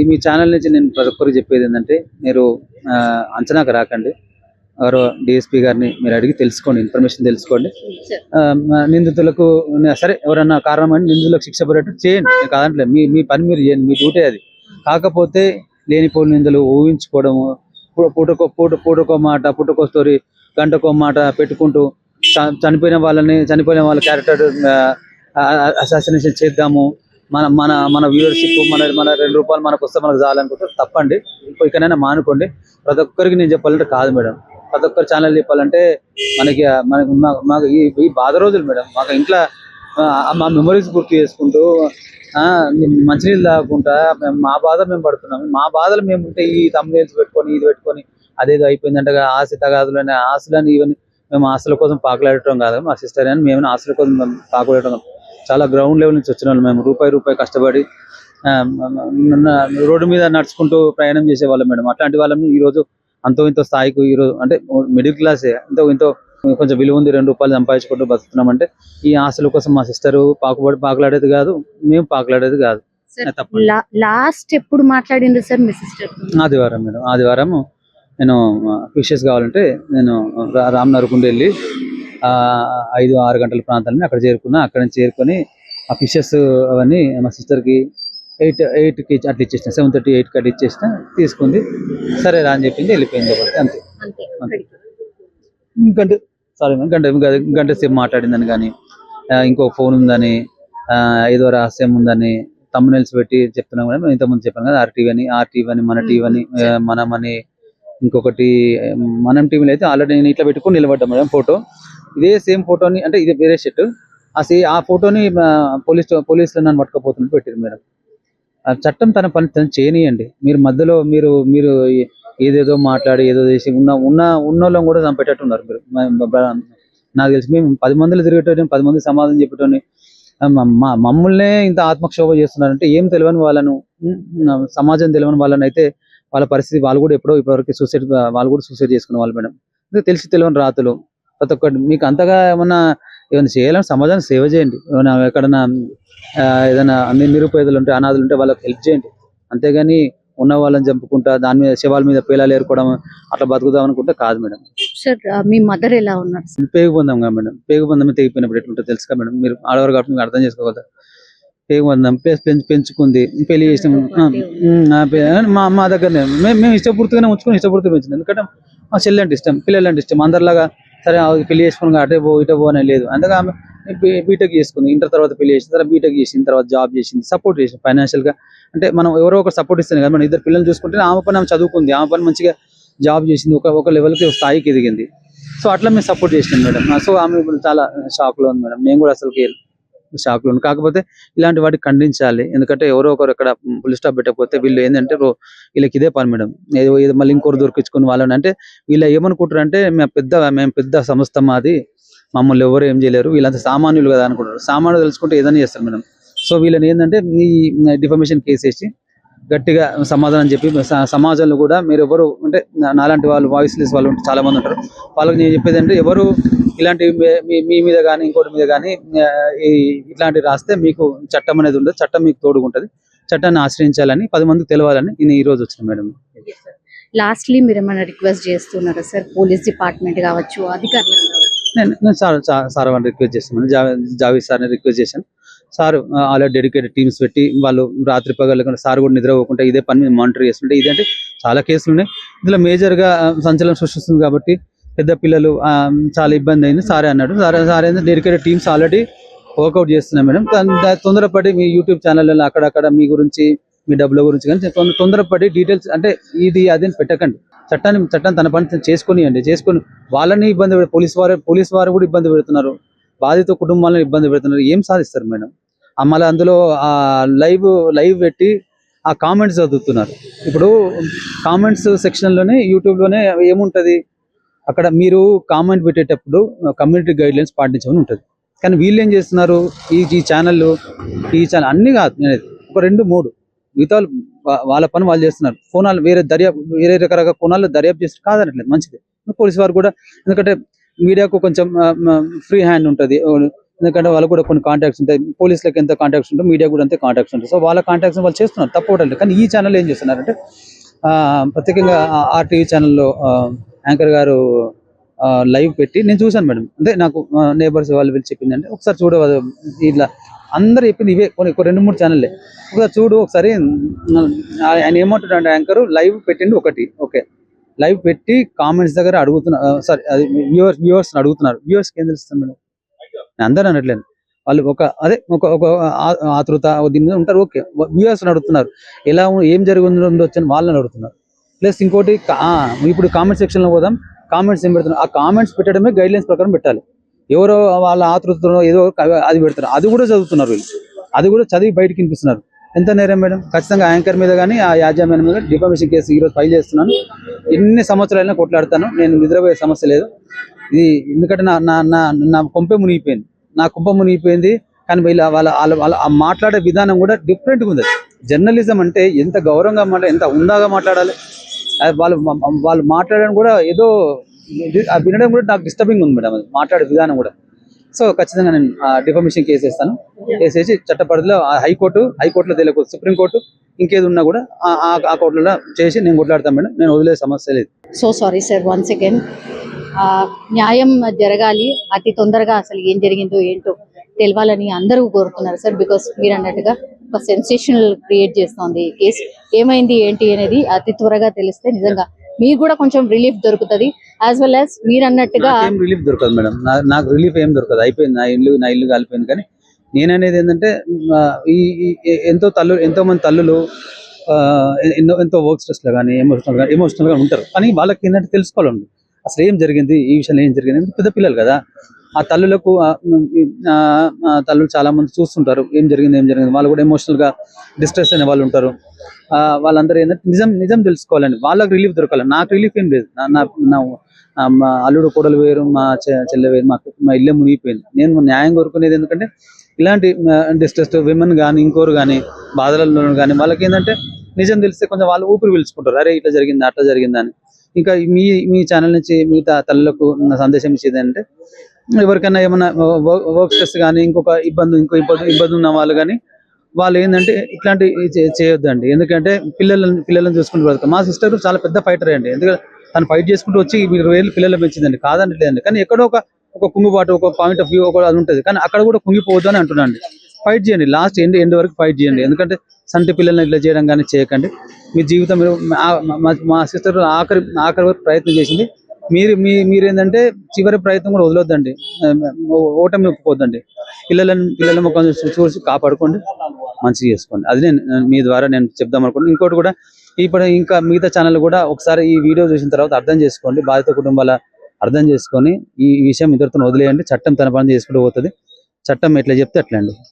మీ ఛానల్ నుంచి నేను ప్రతి ఒక్కరికి చెప్పేది ఏంటంటే, మీరు అంచనాకు రాకండి. ఎవరో డిఎస్పీ గారిని మీరు అడిగి తెలుసుకోండి, ఇన్ఫర్మేషన్ తెలుసుకోండి. నిందితులకు సరే ఎవరన్నా కారణం అని నిందితులకు శిక్ష పడేటట్టు చేయండి, నేను కాదంటలే. మీ మీ పని మీరు చేయండి, మీ డ్యూటీ అది. కాకపోతే లేనిపోని నిందలు ఊహించుకోవడము, పూటకో మాట, పుట్టకో స్టోరీ, గంటకో మాట పెట్టుకుంటూ చనిపోయిన వాళ్ళ క్యారెక్టర్ అసాసినేషన్ చేద్దాము, మన మన మన వ్యూవర్షిప్ మన మన ₹2 మనకు వస్తే మనకు చాలనుకుంటే తప్పండి. ఇకనైనా మానుకోండి. ప్రతి ఒక్కరికి నేను చెప్పాలంటే కాదు మేడం, ప్రతి ఒక్కరి ఛానల్ చెప్పాలంటే మనకి మాకు ఈ బాధ రోజులు మేడం. మాకు ఇంట్లో మా మెమరీస్ గుర్తు చేసుకుంటూ మంచినీళ్ళు తాగుకుంటా మా బాధ మేము పడుతున్నాము. మా బాధలు మేము ఉంటే ఈ తమ్ముళ్ళు పెట్టుకొని ఇది పెట్టుకొని అదేదో అయిపోయిందంటే ఆశ తగాదులని ఆశలని ఇవన్నీ మేము ఆశల కోసం పాకులాడటం కాదు. మా సిస్టర్ అని మేము ఆశల కోసం పాకులాడటం కాదు. చాలా గ్రౌండ్ లెవెల్ నుంచి వచ్చిన వాళ్ళు మేము. రూపాయి కష్టపడి రోడ్డు మీద నడుచుకుంటూ ప్రయాణం చేసేవాళ్ళం మేడం. అట్లాంటి వాళ్ళని ఈరోజు అంతో ఇంతో స్థాయికి ఈరోజు అంటే మిడిల్ క్లాసే ఇంతో కొంచెం విలువ ఉంది, ₹2 సంపాదించుకుంటూ బతుకుతున్నామంటే ఈ ఆశల కోసం మా సిస్టర్ పాకులాడేది కాదు, మేము పాకులాడేది కాదు. లాస్ట్ ఎప్పుడు మాట్లాడిండ్రు సార్ మీ సిస్టర్? ఆదివారం మేడం. ఆదివారం నేను ఫిషెస్ కావాలంటే నేను రామ్నగర్కుండి వెళ్ళి 5-6 గంటల ప్రాంతాన్ని అక్కడ చేరుకున్నా. అక్కడ నుంచి చేరుకొని ఆ ఫిషెస్ అవన్నీ మా సిస్టర్కి 8కి అట్లా ఇచ్చేసిన, 7:30, 8కి అట్లా ఇచ్చేసిన. తీసుకుంది, సరే రా అని చెప్పింది, వెళ్ళిపోయింది. ఒకటి అంతే. గంట సేపు మాట్లాడిందని కానీ, ఇంకో ఫోన్ ఉందని, ఏదో రహస్యం ఉందని తమ్మునెల్స్ పెట్టి చెప్తున్నాం కూడా. మేము ఇంతకుముందు చెప్పాను కదా, ఆర్టీవీ అని మన టీవీ అని మనమని, ఇంకొకటి మనం టీవీలో అయితే ఆల్రెడీ నేను ఇట్లా పెట్టుకుని నిలబడ్డా మేడం. ఫోటో ఇదే సేమ్ ఫోటోని, అంటే ఇది వేరే షర్ట్, ఆ ఫోటోని పోలీసులు నన్ను పట్టుకపోతున్నట్టు పెట్టారు మేడం. చట్టం తన పని తను చేయనియండి. మీరు మధ్యలో మీరు ఏదేదో మాట్లాడి ఏదో చేసి ఉన్నోళ్ళం కూడా చంపేటట్టున్నారు మీరు. నాకు తెలిసి మేము 10 మందిలో తిరిగేటోని, 10 మంది సమాధానం చెప్పేటోని, మమ్మల్నే ఇంత ఆత్మక్షోభ చేస్తున్నారంటే ఏం తెలియని వాళ్ళను, సమాజం తెలియని వాళ్ళని అయితే వాళ్ళ పరిస్థితి వాళ్ళు కూడా ఇప్పటివరకు వాళ్ళు కూడా సూసైడ్ చేసుకునే వాళ్ళు మేడం. తెలిసి తెలియని రాతులు ప్రతి ఒక్కటి. మీకు అంతగా ఏమన్నా చేయాలని సమాజానికి సేవ చేయండి. ఏమైనా ఎక్కడన్నా ఏదైనా నిరుపేదలు ఉంటే, అనాథులు ఉంటే వాళ్ళకి హెల్ప్ చేయండి. అంతేగాని ఉన్న వాళ్ళని చంపుకుంటా దాని మీద శవాల మీద పేలాలు ఏరుకోవడం అట్లా బతుకుదాం అనుకుంటే కాదు మేడం. సార్ మీ మదర్ ఎలా ఉన్నారు? పేగుబంధం కదా మేడం. పేగుబంధం తెగిపోయినప్పుడు ఎట్లుంటుంది తెలుసు కదా మేడం. మీరు ఆడవారు కాబట్టి మీరు అర్థం చేసుకోగలరు. పేగుబంధం పెంచుకుంది, పెళ్లి చేసిన మా దగ్గరనే మేము ఇష్టపూర్తిగానే ఉంచుకొని ఇష్టపూర్తిగా పెంచింది. ఎందుకంటే మా చెల్లి అంటే ఇష్టం, పిల్లలు అంటే ఇష్టం. అందరిలాగా సరే పెళ్లి చేసుకుని అటే పో అని లేదు. అందుకే ఆమె బీటెక్ చేసుకుంది. ఇంటర్ తర్వాత పెళ్లి చేసిన తర్వాత బీటెక్ చేసిన తర్వాత జాబ్ చేసింది, సపోర్ట్ చేసింది ఫైనాన్షియల్ గా. అంటే మనం ఎవరో ఒకరు సపోర్ట్ ఇస్తాను కదా, మనం ఇద్దరు పిల్లలు చూసుకుంటే ఆమె పని ఆమె చదువుకుంది, ఆమె పని మంచిగా జాబ్ చేసింది, ఒక లెవెల్కి స్థాయికి ఎదిగింది. సో అట్లా మేము సపోర్ట్ చేసినాం మేడం. సో ఆమె ఇప్పుడు చాలా షాక్ లో ఉంది మేడం. నేను కూడా అసలు షాక్ లో ఉంది. కాకపోతే ఇలాంటి వాటికి ఖండించాలి. ఎందుకంటే ఎవరో ఒకరు అక్కడ ఫుల్ స్టాప్ పెట్టకపోతే వీళ్ళు ఏంటంటే వీళ్ళకి ఇదే పని మేడం. ఏదో మళ్ళీ ఇంకోరు దొరికించుకుని వాళ్ళని, అంటే వీళ్ళు ఏమనుకుంటారు అంటే మేము పెద్ద సంస్థ మాది, మమ్మల్ని ఎవరు ఏం చేయలేరు, వీళ్ళంతా సామాన్యులు కదా అనుకుంటారు. సామాన్యులు తెలుసుకుంటే ఏదైనా చేస్తారు మేడం. సో వీళ్ళని ఏంటంటే ఈ డిఫమేషన్ కేసు వేసి గట్టిగా సమాధానం చెప్పి సమాజంలో కూడా మీరు ఎవరు అంటే నాలాంటి వాళ్ళు వాయిస్లెస్ వాళ్ళు చాలా మంది ఉంటారు. వాళ్ళకి నేను చెప్పేది అంటే ఎవరు ఇలాంటి మీ మీద కానీ ఇంకోటి మీద కానీ ఇట్లాంటివి రాస్తే మీకు చట్టం అనేది ఉండదు. చట్టం మీకు తోడుగుంటది. చట్టాన్ని ఆశ్రయించాలని 10 మందికి తెలవాలని నేను ఈ రోజు వచ్చిన మేడం. లాస్ట్లీ మీరు ఏమైనా రిక్వెస్ట్ చేస్తున్నారా సార్? పోలీస్ డిపార్ట్మెంట్ కావచ్చు, అధికారులు నేను సార్ వాళ్ళని రిక్వెస్ట్ చేస్తున్నాను. జావేద్ సార్ని రిక్వెస్ట్ చేశాను. సార్ ఆల్రెడీ డెడికేటెడ్ టీమ్స్ పెట్టి వాళ్ళు రాత్రి పగలు సార్ కూడా నిద్రపోకుండా ఇదే పని మీద మానిటర్ చేస్తుంటే, ఇదంటే చాలా కేసులు ఉన్నాయి. ఇందులో మేజర్గా సంచలనం సృష్టిస్తుంది కాబట్టి పెద్ద పిల్లలు చాలా ఇబ్బంది అయింది. సారే అన్నాడు. Sir dedicated teams already work out చేస్తున్నాయి మేడం. తొందరపడి మీ యూట్యూబ్ ఛానల్లో అక్కడక్కడ మీ గురించి మీ డబ్బుల గురించి కానీ తొందరపడి డీటెయిల్స్ అంటే ఇది అదేని పెట్టకండి. చట్టం తన పని చేసుకొని వాళ్ళని ఇబ్బంది పోలీస్ వారు కూడా ఇబ్బంది పెడుతున్నారు, బాధిత కుటుంబాలను ఇబ్బంది పెడుతున్నారు. ఏం సాధిస్తారు మేడం? మళ్ళీ అందులో ఆ లైవ్ పెట్టి ఆ కామెంట్స్ చదువుతున్నారు. ఇప్పుడు కామెంట్స్ సెక్షన్లోనే యూట్యూబ్లోనే ఏముంటుంది, అక్కడ మీరు కామెంట్ పెట్టేటప్పుడు కమ్యూనిటీ గైడ్ లైన్స్ పాటించమని ఉంటుంది. కానీ వీళ్ళు ఏం చేస్తున్నారు, ఈ ఛానల్ అన్నీ కాదు, నేను ఒక 2-3 మిగతా వాళ్ళ పని వాళ్ళు చేస్తున్నారు. కోణాలు వేరే రకరకాల కోణాల్లో దర్యాప్తు చేస్తారు. కాదనట్లేదు, మంచిది. పోలీసు వారు కూడా, ఎందుకంటే మీడియాకు కొంచెం ఫ్రీ హ్యాండ్ ఉంటుంది. ఎందుకంటే వాళ్ళకు కూడా కొన్ని కాంటాక్ట్స్ ఉంటాయి, పోలీసులకు ఎంత కాంటాక్ట్స్ ఉంటాయి, మీడియా కూడా అంతే కాంటాక్ట్స్ ఉంటాయి. సో వాళ్ళ కాంటాక్ట్స్ వాళ్ళు చేస్తున్నారు, తప్పవడం. కానీ ఈ ఛానల్ ఏం చేస్తున్నారంటే ప్రత్యేకంగా RTV ఛానల్లో యాంకర్ గారు లైవ్ పెట్టి నేను చూశాను మేడం. అంటే నాకు నేబర్స్ వాళ్ళు వీళ్ళు చెప్పిందంటే ఒకసారి చూడ ఇట్లా అందరూ చెప్పింది ఇవే, కొన్ని 2-3 ఛానల్లే. ఒకసారి చూడు ఒకసారి. ఆయన ఏమంటున్నాడు యాంకర్, లైవ్ పెట్టిండు ఒకటి, ఓకే, లైవ్ పెట్టి కామెంట్స్ దగ్గర అడుగుతున్నారు, సారీ అది వ్యూవర్స్ అడుగుతున్నారు. వ్యూవర్స్కి ఏం తెలుస్తుంది మేడం? నేను అందరూ అనట్లేదు, వాళ్ళు ఒక ఆతృత దీని మీద ఉంటారు. ఓకే, వ్యూవర్స్ అడుగుతున్నారు ఏం జరిగి ఉండొచ్చు అని వాళ్ళని అడుగుతున్నారు. ప్లస్ ఇంకోటి ఇప్పుడు కామెంట్ సెక్షన్లో పోదాం, కామెంట్స్ ఏం పెడుతున్నారు, ఆ కామెంట్స్ పెట్టడమే గైడ్ లైన్స్ ప్రకారం పెట్టాలి. ఎవరో వాళ్ళ ఆతృతలో ఏదో అది పెడతారు, అది కూడా చదువుతున్నారు వీళ్ళు, అది కూడా చదివి బయటకి వినిపిస్తున్నారు. ఎంత నేరం మేడం? ఖచ్చితంగా యాంకర్ మీద కానీ ఆ యాజమాన్యం మీద డిఫామేషన్ కేసు ఈరోజు ఫైల్ చేస్తున్నాను. ఎన్ని సంవత్సరాలైనా కొట్లాడతాను, నేను నిద్రపోయే సమస్య లేదు. ఇది ఎందుకంటే నా కొంపే మునిగిపోయింది, నా కుంప మునిగిపోయింది. కానీ వీళ్ళ వాళ్ళ మాట్లాడే విధానం కూడా డిఫరెంట్గా ఉంది. జర్నలిజం అంటే ఎంత గౌరవంగా మాట్లాడాలి, ఎంత ఉందాగా మాట్లాడాలి. వాళ్ళు మాట్లాడడం కూడా ఏదో వినడం కూడా నాకు డిస్టర్బింగ్ ఉంది మేడం, అది మాట్లాడే విధానం కూడా. సో ఖచ్చితంగా నేను డిఫామేషన్ కేసు వేస్తాను. వేసేసి చట్టపరిధిలో హైకోర్టులో తెలియకూడదు, సుప్రీంకోర్టు ఇంకేది ఉన్నా కూడా ఆ కోర్టులో చేసి నేను కొట్లాడతాను మేడం. నేను వదిలే సమస్య లేదు. So sorry sir, once again న్యాయం జరగాలి, అతి తొందరగా అసలు ఏం జరిగిందో ఏంటో తెలవాలని అందరూ కోరుతున్నారు సార్. బికాస్ మీరు అన్నట్టుగా ఒక సెన్సేషనల్ క్రియేట్ చేస్తోంది కేసు. ఏమైంది ఏంటి అనేది అతి త్వరగా తెలిస్తే నిజంగా మీకు కూడా కొంచెం రిలీఫ్ దొరుకుతుంది. యాజ్ వెల్ యాజ్ మీరు అన్నట్టుగా రిలీఫ్ దొరకదు మేడం, నాకు రిలీఫ్ ఏం దొరకదు. అయిపోయింది, నా ఇల్లు కాలిపోయింది. కానీ నేననేది ఏంటంటే ఎంతో మంది తల్లులు ఎంతో వర్క్ స్ట్రెస్ లో కానీ ఎమోషనల్ గా ఉంటారు. కానీ వాళ్ళకి ఏంటంటే తెలుసుకోవాలండి అసలు ఏం జరిగింది, ఈ విషయంలో ఏం జరిగింది. పెద్ద పిల్లలు కదా, ఆ తల్లులకు తల్లులు చాలా మంది చూస్తుంటారు ఏం జరిగింది. వాళ్ళు కూడా ఎమోషనల్ గా డిస్ట్రెస్ అయిన వాళ్ళు ఉంటారు. వాళ్ళందరూ ఏంటంటే నిజం తెలుసుకోవాలండి, వాళ్ళకి రిలీఫ్ దొరకాలి. నాకు రిలీఫ్ ఏం లేదు. మా అల్లుడు కోడలు వేరు, మా చెల్లె వేరు, మా ఇల్లే మునిగిపోయింది. నేను న్యాయం కోరుకునేది ఎందుకంటే ఇలాంటి డిస్ట్రెస్ విమెన్ కానీ ఇంకోరు కానీ బాధలలో కానీ వాళ్ళకి ఏంటంటే నిజం తెలిస్తే కొంచెం వాళ్ళు ఊపిరి పీల్చుకుంటారు, అరే ఇట్లా జరిగిందా అట్లా జరిగిందా అని. ఇంకా మీ ఛానల్ నుంచి మిగతా తల్లులకు నా సందేశం ఇచ్చేది అంటే ఎవరికైనా ఏమైనా వర్క్ స్ట్రెస్ కానీ ఇంకో ఇబ్బంది ఉన్న వాళ్ళు కానీ వాళ్ళు ఏంటంటే ఇట్లాంటి చేయొద్దండి. ఎందుకంటే పిల్లలను చూసుకుంటూ బ్రతకాలి. మా సిస్టర్ చాలా పెద్ద ఫైటర్ అండి, ఎందుకంటే తను ఫైట్ చేసుకుంటూ వచ్చి 20 ఏళ్ళు పిల్లలు పెంచిందండి, కాదనట్లేదండి. కానీ ఎక్కడో ఒక కుంగుబాటు, ఒక పాయింట్ ఆఫ్ వ్యూ ఒక అది ఉంటుంది. కానీ అక్కడ కూడా కుంగిపోవద్దు అని అంటున్నాండి. ఫైట్ చేయండి, లాస్ట్ ఎండ్ వరకు ఫైట్ చేయండి. ఎందుకంటే సంటి పిల్లల్ని ఇట్లా చేయడం కానీ చేయకండి. మీ జీవితం మా సిస్టర్ ఆఖరి వరకు ప్రయత్నం చేసింది. మీరేంటంటే చివరి ప్రయత్నం కూడా వదలొద్దండి, ఓటమి ఒప్పుకోవద్దండి. పిల్లల ముఖం చూసి కాపాడుకోండి, మంచిగా చేసుకోండి. అది మీ ద్వారా నేను చెప్దాం అనుకుంటున్నాను. ఇంకోటి కూడా ఇప్పుడు ఇంకా మిగతా ఛానల్ కూడా ఒకసారి ఈ వీడియో చూసిన తర్వాత అర్థం చేసుకోండి, బాధిత కుటుంబాల అర్థం చేసుకొని ఈ విషయం ఇద్దరితో వదిలేయండి. చట్టం తన పని చేసుకుంటూ పోతుంది. చట్టం ఎట్లా చెప్తే అట్లా అండి.